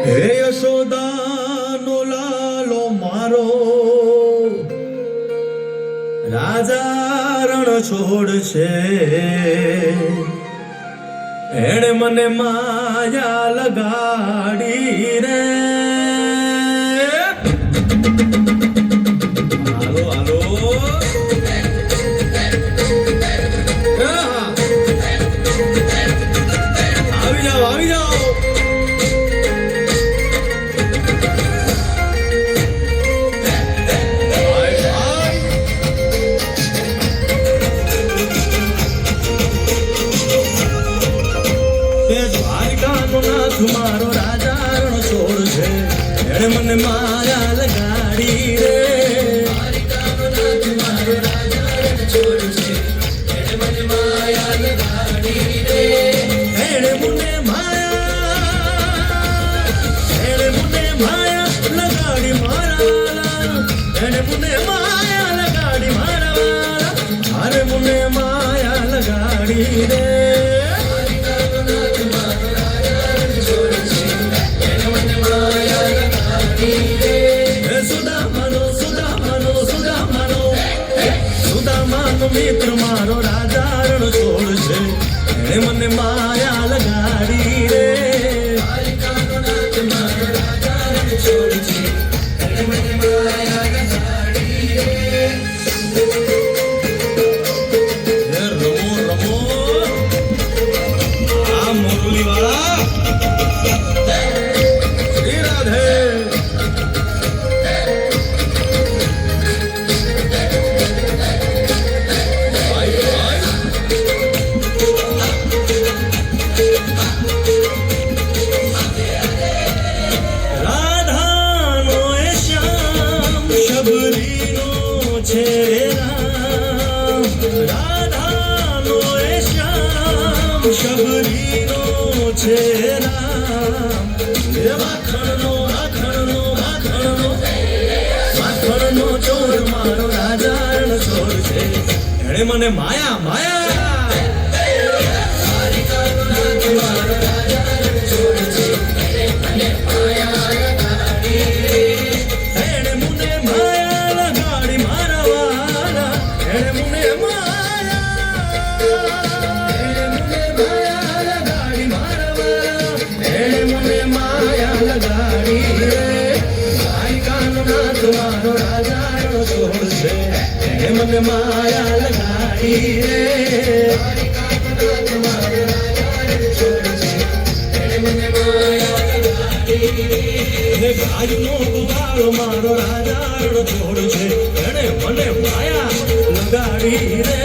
હે યશોદાનો લાલો મારો રાજા રણ છોડ છે એણે મને માયા લગાડી રે હાલો હાલો આવી જાઓ આવી જાઓ મારો રાજા રણ છોડ છે એણે મને માયા લગાડી રે મારો રાજા રણ છોડ છે એણે મને માયા લગાડી રે એણે મને માયા લગાડી મારા એણે મને માયા લગાડી મારા અરે મને માયા લગાડી રે મિત્ર મારો રાજા રણ છોડ છે એણે મને માયા લગાડી રે મારો રાજા રણ છોડ છે એણે મને માયા લગાડી રે રમો રમો આ મોરલી વાળા શ્રી રાધે રાધાનો એ શ્યામ શબરીનો છે રામ એ માખણનો ચોર મારો રાજા રણ છોડ છે એણે મને માયા માયા મારો રાજા રણ છોડ છે એણે મને માયા લગાડી એણે મને માયા લગાડી મારા વાલા એણે મને મારો રાજા રણ છોડ છે એણે મને માયા લગાડી રે ગાયનો ગુવાળો મારો રાજા રણ છોડ છે એણે મને માયા લગાડી રે